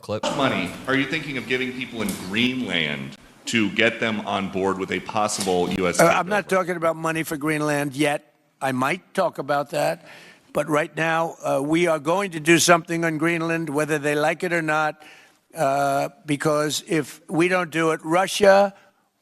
Clip. How much money are you thinking of giving people in Greenland to get them on board with a possible U.S. takeover? I'm not talking about money for Greenland yet. I might talk about that. But right now, we are going to do something on Greenland, whether they like it or not, because if we don't do it, Russia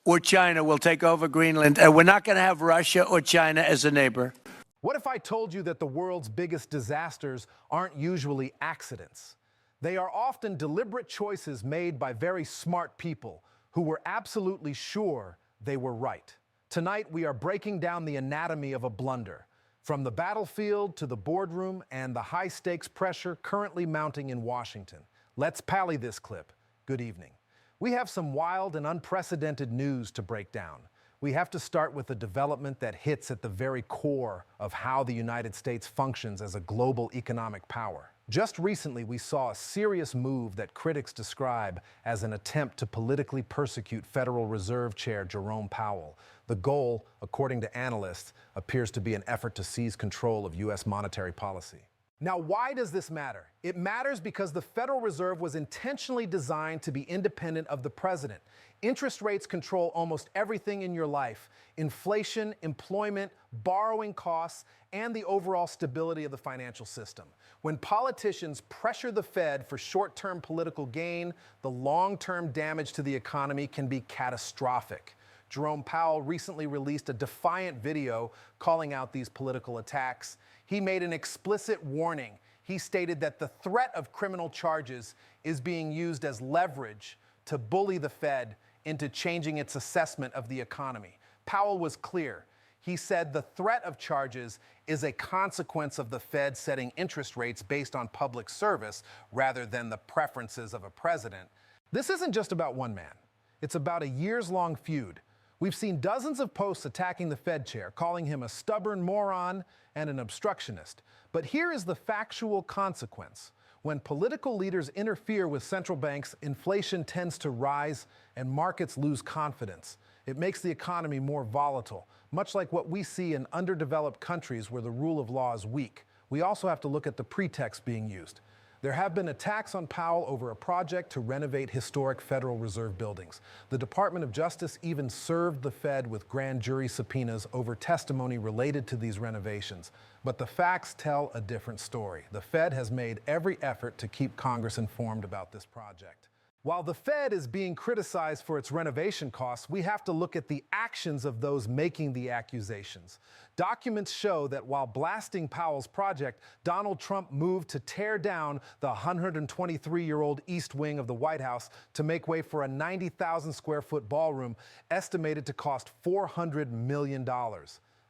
or China will take over Greenland. And we're not going to have Russia or China as a neighbor. What if I told you that the world's biggest disasters aren't usually accidents? They are often deliberate choices made by very smart people who were absolutely sure they were right. Tonight, we are breaking down the anatomy of a blunder, from the battlefield to the boardroom and the high-stakes pressure currently mounting in Washington. Let's pally this clip. Good evening. We have some wild and unprecedented news to break down. We have to start with a development that hits at the very core of how the United States functions as a global economic power. Just recently, we saw a serious move that critics describe as an attempt to politically persecute Federal Reserve Chair Jerome Powell. The goal, according to analysts, appears to be an effort to seize control of U.S. monetary policy. Now, why does this matter? It matters because the Federal Reserve was intentionally designed to be independent of the president. Interest rates control almost everything in your life: inflation, employment, borrowing costs, and the overall stability of the financial system. When politicians pressure the Fed for short-term political gain, the long-term damage to the economy can be catastrophic. Jerome Powell recently released a defiant video calling out these political attacks. He made an explicit warning. He stated that the threat of criminal charges is being used as leverage to bully the Fed into changing its assessment of the economy. Powell was clear. He said the threat of charges is a consequence of the Fed setting interest rates based on public service rather than the preferences of a president. This isn't just about one man. It's about a years-long feud. We've seen dozens of posts attacking the Fed chair, calling him a stubborn moron and an obstructionist. But here is the factual consequence. When political leaders interfere with central banks, inflation tends to rise and markets lose confidence. It makes the economy more volatile, much like what we see in underdeveloped countries where the rule of law is weak. We also have to look at the pretext being used. There have been attacks on Powell over a project to renovate historic Federal Reserve buildings. The Department of Justice even served the Fed with grand jury subpoenas over testimony related to these renovations. But the facts tell a different story. The Fed has made every effort to keep Congress informed about this project. While the Fed is being criticized for its renovation costs, we have to look at the actions of those making the accusations. Documents show that while blasting Powell's project, Donald Trump moved to tear down the 123-year-old East Wing of the White House to make way for a 90,000 square foot ballroom estimated to cost $400 million.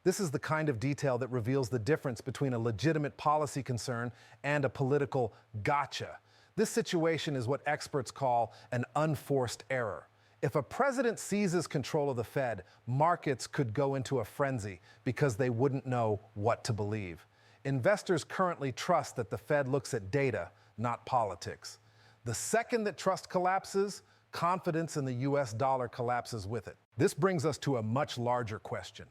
This is the kind of detail that reveals the difference between a legitimate policy concern and a political gotcha. This situation is what experts call an unforced error. If a president seizes control of the Fed, markets could go into a frenzy because they wouldn't know what to believe. Investors currently trust that the Fed looks at data, not politics. The second that trust collapses, confidence in the US dollar collapses with it. This brings us to a much larger question.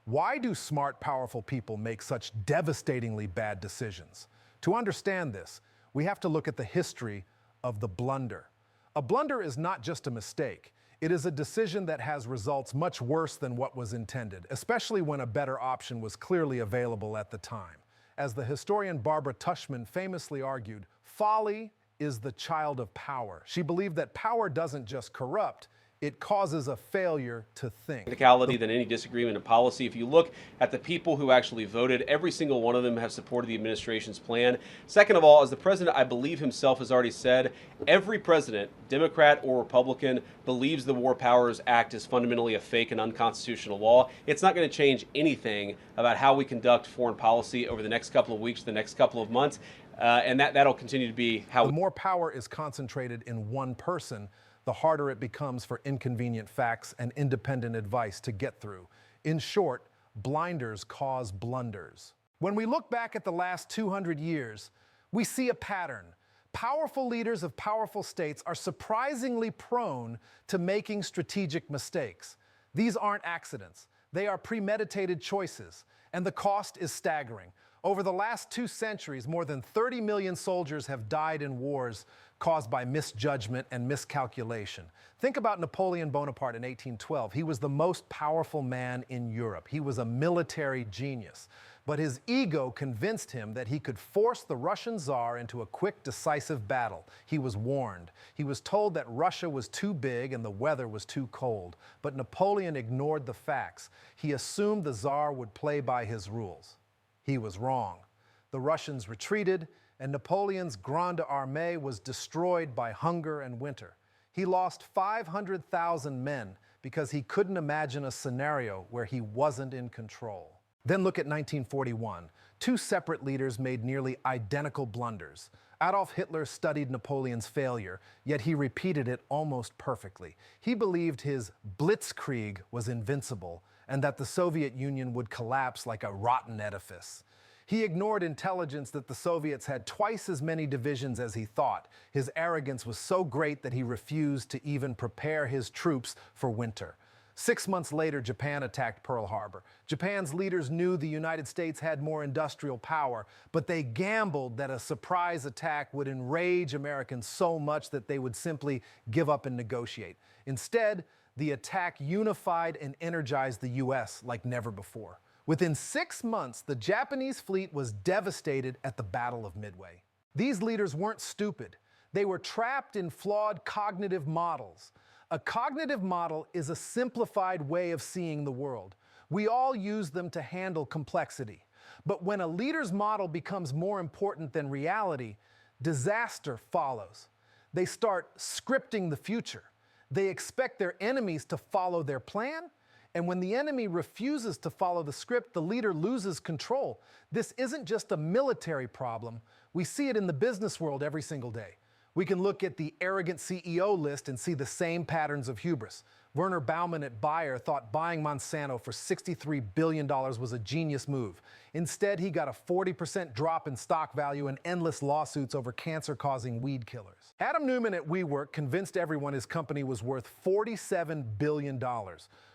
Why do smart, powerful people make such devastatingly bad decisions? To understand this, we have to look at the history of the blunder. A blunder is not just a mistake. It is a decision that has results much worse than what was intended, especially when a better option was clearly available at the time. As the historian Barbara Tushman famously argued, folly is the child of power. She believed that power doesn't just corrupt, it causes a failure to think. Technicality than any disagreement in policy. If you look at the people who actually voted, every single one of them have supported the administration's plan. Second of all, as the president, I believe himself has already said, every president, Democrat or Republican, believes the War Powers Act is fundamentally a fake and unconstitutional law. It's not going to change anything about how we conduct foreign policy over the next couple of weeks, the next couple of months, and that'll continue to be how. The more power is concentrated in one person, the harder it becomes for inconvenient facts and independent advice to get through. In short, blinders cause blunders. When we look back at the last 200 years, we see a pattern. Powerful leaders of powerful states are surprisingly prone to making strategic mistakes. These aren't accidents. They are premeditated choices, and the cost is staggering. Over the last 2 centuries, more than 30 million soldiers have died in wars caused by misjudgment and miscalculation. Think about Napoleon Bonaparte in 1812. He was the most powerful man in Europe. He was a military genius. But his ego convinced him that he could force the Russian Tsar into a quick, decisive battle. He was warned. He was told that Russia was too big and the weather was too cold. But Napoleon ignored the facts. He assumed the Tsar would play by his rules. He was wrong. The Russians retreated, and Napoleon's Grande Armée was destroyed by hunger and winter. He lost 500,000 men because he couldn't imagine a scenario where he wasn't in control. Then look at 1941. Two separate leaders made nearly identical blunders. Adolf Hitler studied Napoleon's failure, yet he repeated it almost perfectly. He believed his blitzkrieg was invincible and that the Soviet Union would collapse like a rotten edifice. He ignored intelligence that the Soviets had twice as many divisions as he thought. His arrogance was so great that he refused to even prepare his troops for winter. 6 months later, Japan attacked Pearl Harbor. Japan's leaders knew the United States had more industrial power, but they gambled that a surprise attack would enrage Americans so much that they would simply give up and negotiate. Instead, the attack unified and energized the U.S. like never before. Within 6 months, the Japanese fleet was devastated at the Battle of Midway. These leaders weren't stupid. They were trapped in flawed cognitive models. A cognitive model is a simplified way of seeing the world. We all use them to handle complexity. But when a leader's model becomes more important than reality, disaster follows. They start scripting the future. They expect their enemies to follow their plan, and when the enemy refuses to follow the script, the leader loses control. This isn't just a military problem. We see it in the business world every single day. We can look at the arrogant CEO list and see the same patterns of hubris. Werner Baumann at Bayer thought buying Monsanto for $63 billion was a genius move. Instead, he got a 40% drop in stock value and endless lawsuits over cancer-causing weed killers. Adam Newman at WeWork convinced everyone his company was worth $47 billion,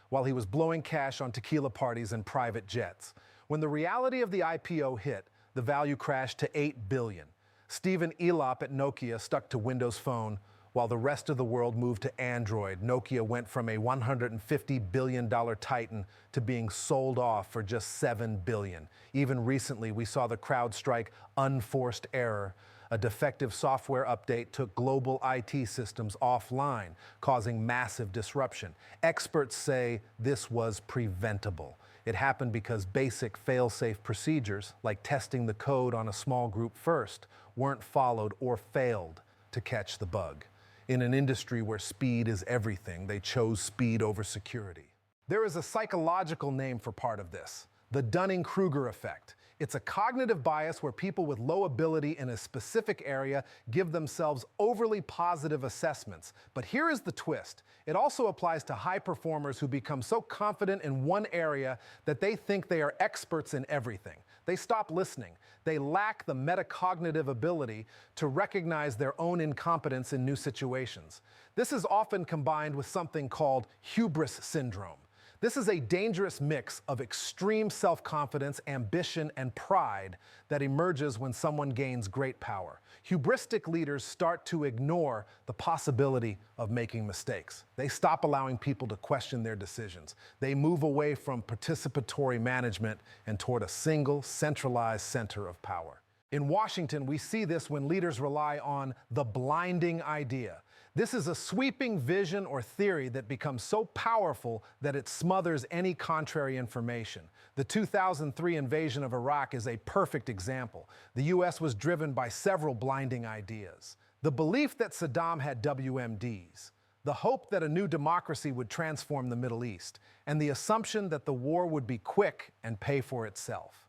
while he was blowing cash on tequila parties and private jets. When the reality of the IPO hit, the value crashed to $8 billion. Stephen Elop at Nokia stuck to Windows Phone, while the rest of the world moved to Android. Nokia went from a $150 billion titan to being sold off for just $7 billion. Even recently, we saw the CrowdStrike unforced error. A defective software update took global IT systems offline, causing massive disruption. Experts say this was preventable. It happened because basic fail-safe procedures, like testing the code on a small group first, weren't followed or failed to catch the bug. In an industry where speed is everything, they chose speed over security. There is a psychological name for part of this: the Dunning-Kruger effect. It's a cognitive bias where people with low ability in a specific area give themselves overly positive assessments. But here is the twist. It also applies to high performers who become so confident in one area that they think they are experts in everything. They stop listening. They lack the metacognitive ability to recognize their own incompetence in new situations. This is often combined with something called hubris syndrome. This is a dangerous mix of extreme self-confidence, ambition, and pride that emerges when someone gains great power. Hubristic leaders start to ignore the possibility of making mistakes. They stop allowing people to question their decisions. They move away from participatory management and toward a single, centralized center of power. In Washington, we see this when leaders rely on the blinding idea. This is a sweeping vision or theory that becomes so powerful that it smothers any contrary information. The 2003 invasion of Iraq is a perfect example. The U.S. was driven by several blinding ideas. The belief that Saddam had WMDs, the hope that a new democracy would transform the Middle East, and the assumption that the war would be quick and pay for itself.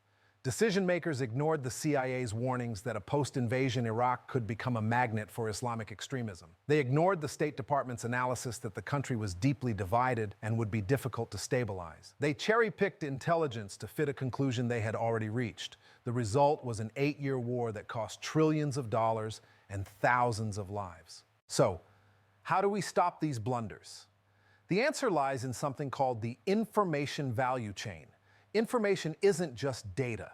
Decision makers ignored the CIA's warnings that a post-invasion Iraq could become a magnet for Islamic extremism. They ignored the State Department's analysis that the country was deeply divided and would be difficult to stabilize. They cherry-picked intelligence to fit a conclusion they had already reached. The result was an 8-year war that cost trillions of dollars and thousands of lives. So, how do we stop these blunders? The answer lies in something called the information value chain. Information isn't just data.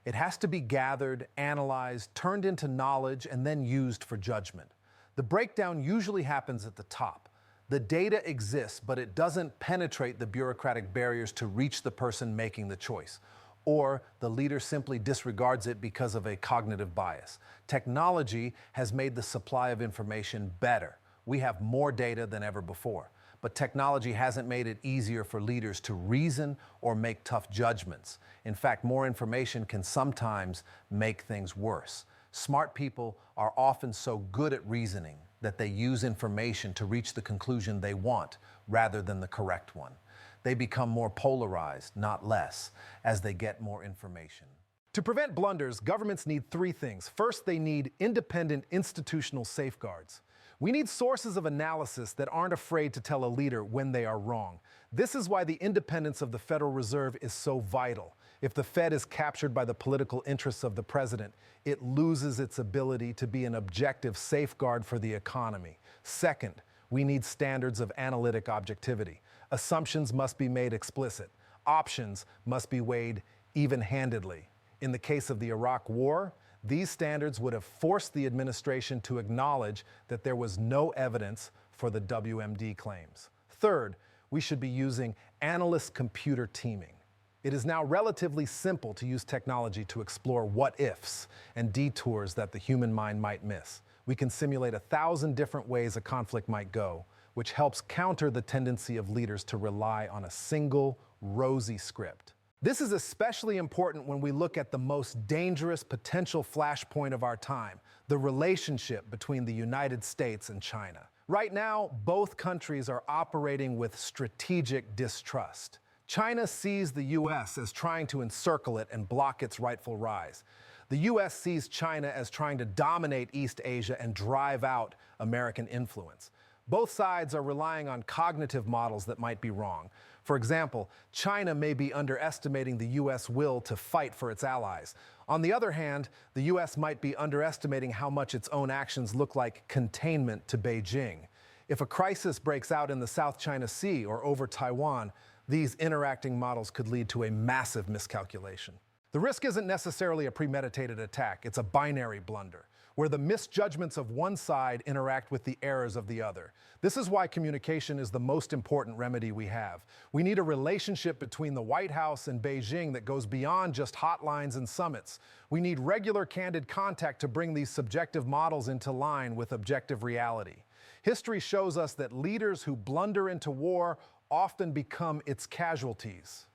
It has to be gathered, analyzed, turned into knowledge, and then used for judgment. The breakdown usually happens at the top. The data exists, but it doesn't penetrate the bureaucratic barriers to reach the person making the choice. Or the leader simply disregards it because of a cognitive bias. Technology has made the supply of information better. We have more data than ever before. But technology hasn't made it easier for leaders to reason or make tough judgments. In fact, more information can sometimes make things worse. Smart people are often so good at reasoning that they use information to reach the conclusion they want rather than the correct one. They become more polarized, not less, as they get more information. To prevent blunders, governments need three things. First, they need independent institutional safeguards. We need sources of analysis that aren't afraid to tell a leader when they are wrong. This is why the independence of the Federal Reserve is so vital. If the Fed is captured by the political interests of the president, it loses its ability to be an objective safeguard for the economy. Second, we need standards of analytic objectivity. Assumptions must be made explicit. Options must be weighed even-handedly. In the case of the Iraq War, these standards would have forced the administration to acknowledge that there was no evidence for the WMD claims. Third, we should be using analyst computer teaming. It is now relatively simple to use technology to explore what-ifs and detours that the human mind might miss. We can simulate 1,000 different ways a conflict might go, which helps counter the tendency of leaders to rely on a single, rosy script. This is especially important when we look at the most dangerous potential flashpoint of our time, the relationship between the United States and China. Right now, both countries are operating with strategic distrust. China sees the U.S. as trying to encircle it and block its rightful rise. The U.S. sees China as trying to dominate East Asia and drive out American influence. Both sides are relying on cognitive models that might be wrong. For example, China may be underestimating the U.S. will to fight for its allies. On the other hand, the U.S. might be underestimating how much its own actions look like containment to Beijing. If a crisis breaks out in the South China Sea or over Taiwan, these interacting models could lead to a massive miscalculation. The risk isn't necessarily a premeditated attack, it's a binary blunder, where the misjudgments of one side interact with the errors of the other. This is why communication is the most important remedy we have. We need a relationship between the White House and Beijing that goes beyond just hotlines and summits. We need regular, candid contact to bring these subjective models into line with objective reality. History shows us that leaders who blunder into war often become its casualties.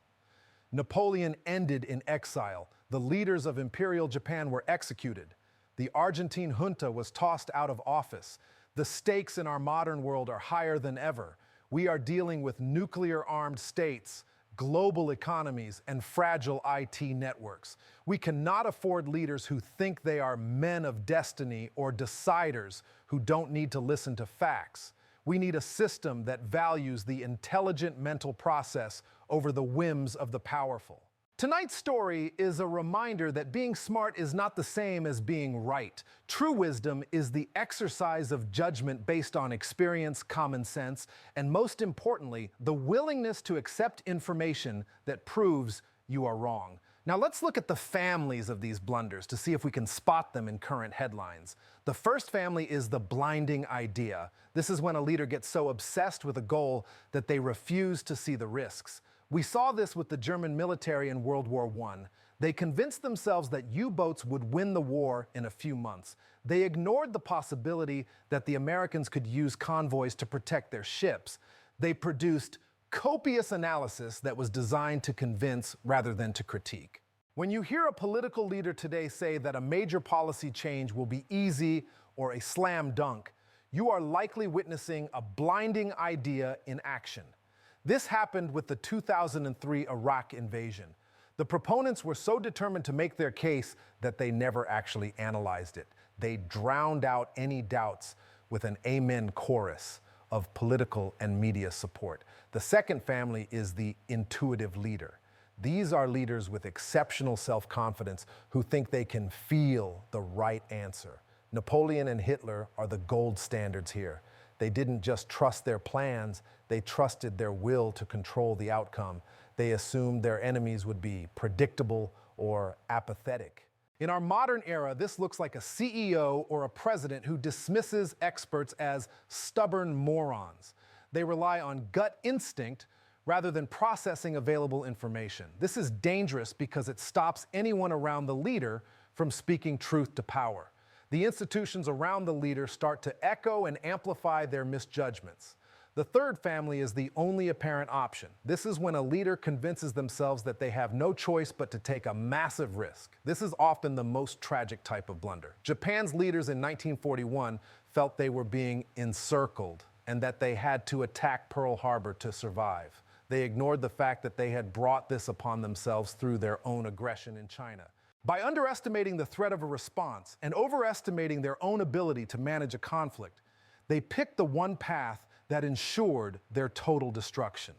Napoleon ended in exile. The leaders of Imperial Japan were executed. The Argentine junta was tossed out of office. The stakes in our modern world are higher than ever. We are dealing with nuclear-armed states, global economies, and fragile IT networks. We cannot afford leaders who think they are men of destiny or deciders who don't need to listen to facts. We need a system that values the intelligent mental process over the whims of the powerful. Tonight's story is a reminder that being smart is not the same as being right. True wisdom is the exercise of judgment based on experience, common sense, and most importantly, the willingness to accept information that proves you are wrong. Now let's look at the families of these blunders to see if we can spot them in current headlines. The first family is the blinding idea. This is when a leader gets so obsessed with a goal that they refuse to see the risks. We saw this with the German military in World War I. They convinced themselves that U-boats would win the war in a few months. They ignored the possibility that the Americans could use convoys to protect their ships. They produced copious analysis that was designed to convince rather than to critique. When you hear a political leader today say that a major policy change will be easy or a slam dunk, you are likely witnessing a blinding idea in action. This happened with the 2003 Iraq invasion. The proponents were so determined to make their case that they never actually analyzed it. They drowned out any doubts with an amen chorus of political and media support. The second family is the intuitive leader. These are leaders with exceptional self-confidence who think they can feel the right answer. Napoleon and Hitler are the gold standards here. They didn't just trust their plans, they trusted their will to control the outcome. They assumed their enemies would be predictable or apathetic. In our modern era, this looks like a CEO or a president who dismisses experts as stubborn morons. They rely on gut instinct rather than processing available information. This is dangerous because it stops anyone around the leader from speaking truth to power. The institutions around the leader start to echo and amplify their misjudgments. The third family is the only apparent option. This is when a leader convinces themselves that they have no choice but to take a massive risk. This is often the most tragic type of blunder. Japan's leaders in 1941 felt they were being encircled and that they had to attack Pearl Harbor to survive. They ignored the fact that they had brought this upon themselves through their own aggression in China. By underestimating the threat of a response and overestimating their own ability to manage a conflict, they picked the one path that ensured their total destruction.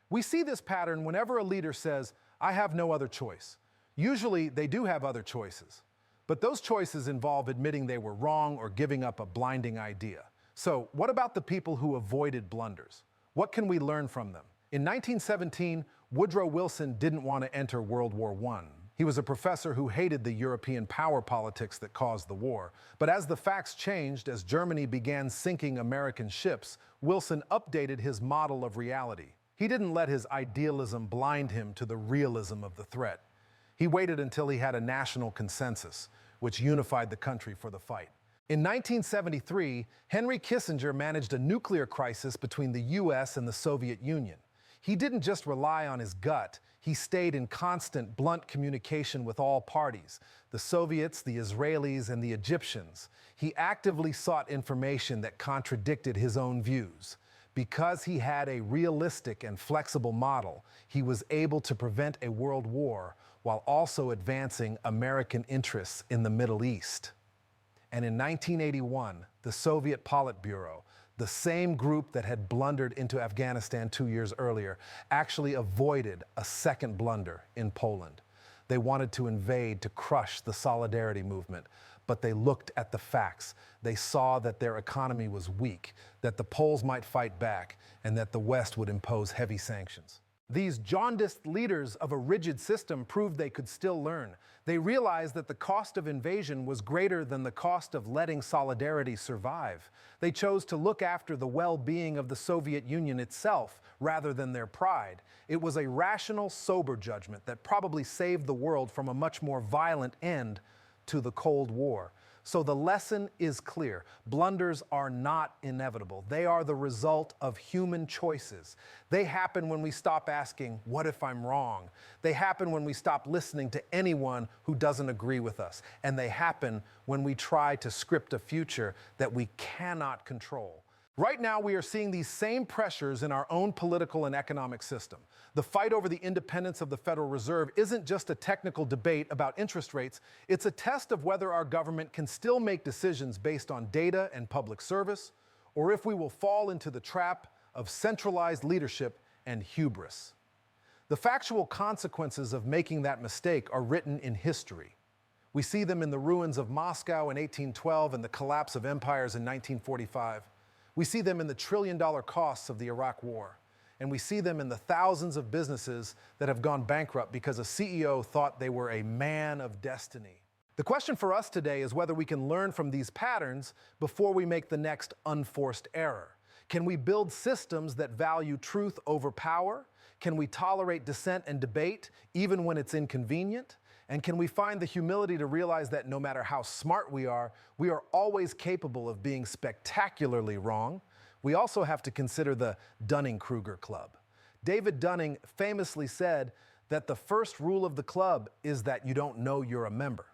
We see this pattern whenever a leader says, "I have no other choice." Usually they do have other choices, but those choices involve admitting they were wrong or giving up a blinding idea. So what about the people who avoided blunders? What can we learn from them? In 1917, Woodrow Wilson didn't want to enter World War I. He was a professor who hated the European power politics that caused the war. But as the facts changed, as Germany began sinking American ships, Wilson updated his model of reality. He didn't let his idealism blind him to the realism of the threat. He waited until he had a national consensus, which unified the country for the fight. In 1973, Henry Kissinger managed a nuclear crisis between the US and the Soviet Union. He didn't just rely on his gut, he stayed in constant, blunt communication with all parties, the Soviets, the Israelis, and the Egyptians. He actively sought information that contradicted his own views. Because he had a realistic and flexible model, he was able to prevent a world war while also advancing American interests in the Middle East. And in 1981, the Soviet Politburo, the same group that had blundered into Afghanistan 2 years earlier, actually avoided a second blunder in Poland. They wanted to invade to crush the Solidarity movement, but they looked at the facts. They saw that their economy was weak, that the Poles might fight back, and that the West would impose heavy sanctions. These jaundiced leaders of a rigid system proved they could still learn. They realized that the cost of invasion was greater than the cost of letting solidarity survive. They chose to look after the well-being of the Soviet Union itself rather than their pride. It was a rational, sober judgment that probably saved the world from a much more violent end to the Cold War. So the lesson is clear. Blunders are not inevitable. They are the result of human choices. They happen when we stop asking, "What if I'm wrong?" They happen when we stop listening to anyone who doesn't agree with us. And they happen when we try to script a future that we cannot control. Right now, we are seeing these same pressures in our own political and economic system. The fight over the independence of the Federal Reserve isn't just a technical debate about interest rates, it's a test of whether our government can still make decisions based on data and public service, or if we will fall into the trap of centralized leadership and hubris. The factual consequences of making that mistake are written in history. We see them in the ruins of Moscow in 1812 and the collapse of empires in 1945. We see them in the trillion-dollar costs of the Iraq War. And we see them in the thousands of businesses that have gone bankrupt because a CEO thought they were a man of destiny. The question for us today is whether we can learn from these patterns before we make the next unforced error. Can we build systems that value truth over power? Can we tolerate dissent and debate even when it's inconvenient? And can we find the humility to realize that no matter how smart we are always capable of being spectacularly wrong? We also have to consider the Dunning-Kruger Club. David Dunning famously said that the first rule of the club is that you don't know you're a member.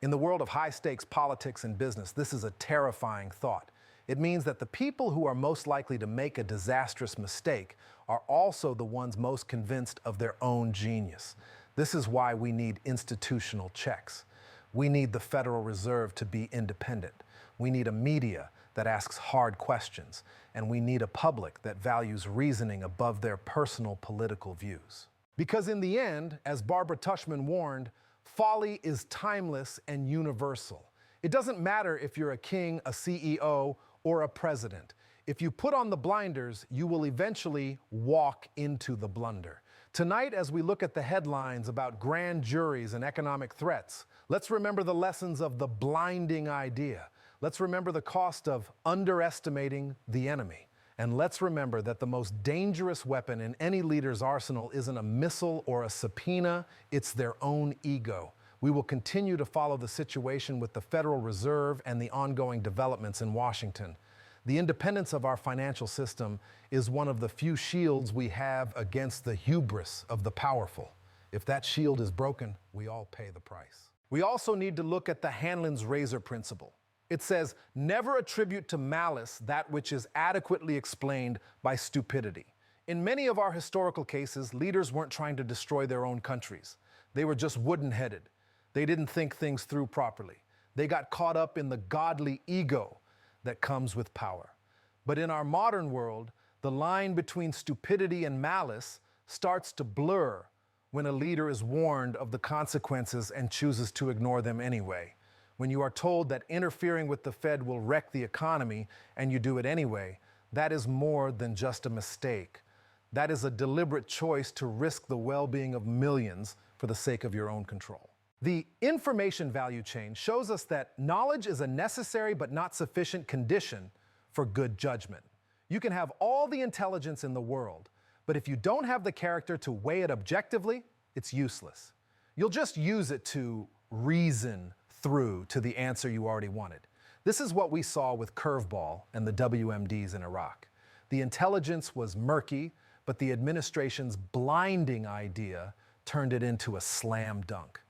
In the world of high-stakes politics and business, this is a terrifying thought. It means that the people who are most likely to make a disastrous mistake are also the ones most convinced of their own genius. This is why we need institutional checks. We need the Federal Reserve to be independent. We need a media that asks hard questions. And we need a public that values reasoning above their personal political views. Because in the end, as Barbara Tushman warned, folly is timeless and universal. It doesn't matter if you're a king, a CEO, or a president. If you put on the blinders, you will eventually walk into the blunder. Tonight, as we look at the headlines about grand juries and economic threats, let's remember the lessons of the blinding idea. Let's remember the cost of underestimating the enemy. And let's remember that the most dangerous weapon in any leader's arsenal isn't a missile or a subpoena, it's their own ego. We will continue to follow the situation with the Federal Reserve and the ongoing developments in Washington. The independence of our financial system is one of the few shields we have against the hubris of the powerful. If that shield is broken, we all pay the price. We also need to look at the Hanlon's razor principle. It says, never attribute to malice that which is adequately explained by stupidity. In many of our historical cases, leaders weren't trying to destroy their own countries. They were just wooden-headed. They didn't think things through properly. They got caught up in the godly ego that comes with power. But in our modern world, the line between stupidity and malice starts to blur when a leader is warned of the consequences and chooses to ignore them anyway. When you are told that interfering with the Fed will wreck the economy and you do it anyway, that is more than just a mistake. That is a deliberate choice to risk the well-being of millions for the sake of your own control. The information value chain shows us that knowledge is a necessary but not sufficient condition for good judgment. You can have all the intelligence in the world, but if you don't have the character to weigh it objectively, it's useless. You'll just use it to reason through to the answer you already wanted. This is what we saw with Curveball and the WMDs in Iraq. The intelligence was murky, but the administration's blinding idea turned it into a slam dunk.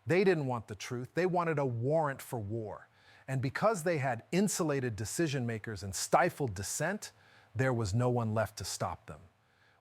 They didn't want the truth. They wanted a warrant for war. And because they had insulated decision makers and stifled dissent, there was no one left to stop them.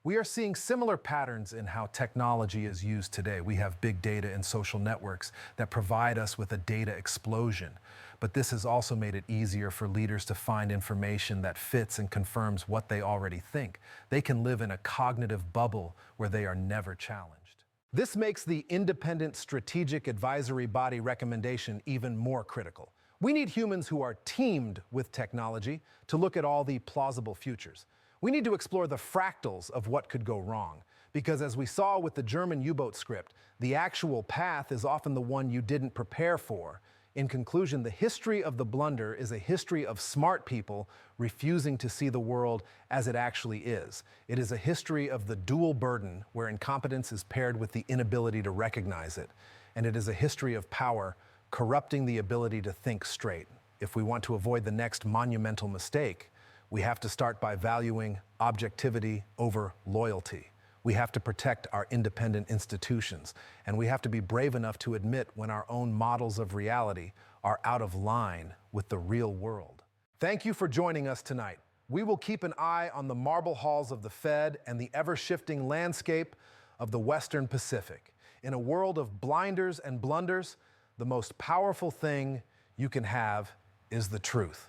We are seeing similar patterns in how technology is used today. We have big data and social networks that provide us with a data explosion. But this has also made it easier for leaders to find information that fits and confirms what they already think. They can live in a cognitive bubble where they are never challenged. This makes the independent strategic advisory body recommendation even more critical. We need humans who are teamed with technology to look at all the plausible futures. We need to explore the fractals of what could go wrong, because as we saw with the German U-boat script, the actual path is often the one you didn't prepare for. In conclusion, the history of the blunder is a history of smart people refusing to see the world as it actually is. It is a history of the dual burden where incompetence is paired with the inability to recognize it. And it is a history of power corrupting the ability to think straight. If we want to avoid the next monumental mistake, we have to start by valuing objectivity over loyalty. We have to protect our independent institutions, and we have to be brave enough to admit when our own models of reality are out of line with the real world. Thank you for joining us tonight. We will keep an eye on the marble halls of the Fed and the ever-shifting landscape of the Western Pacific. In a world of blinders and blunders, the most powerful thing you can have is the truth.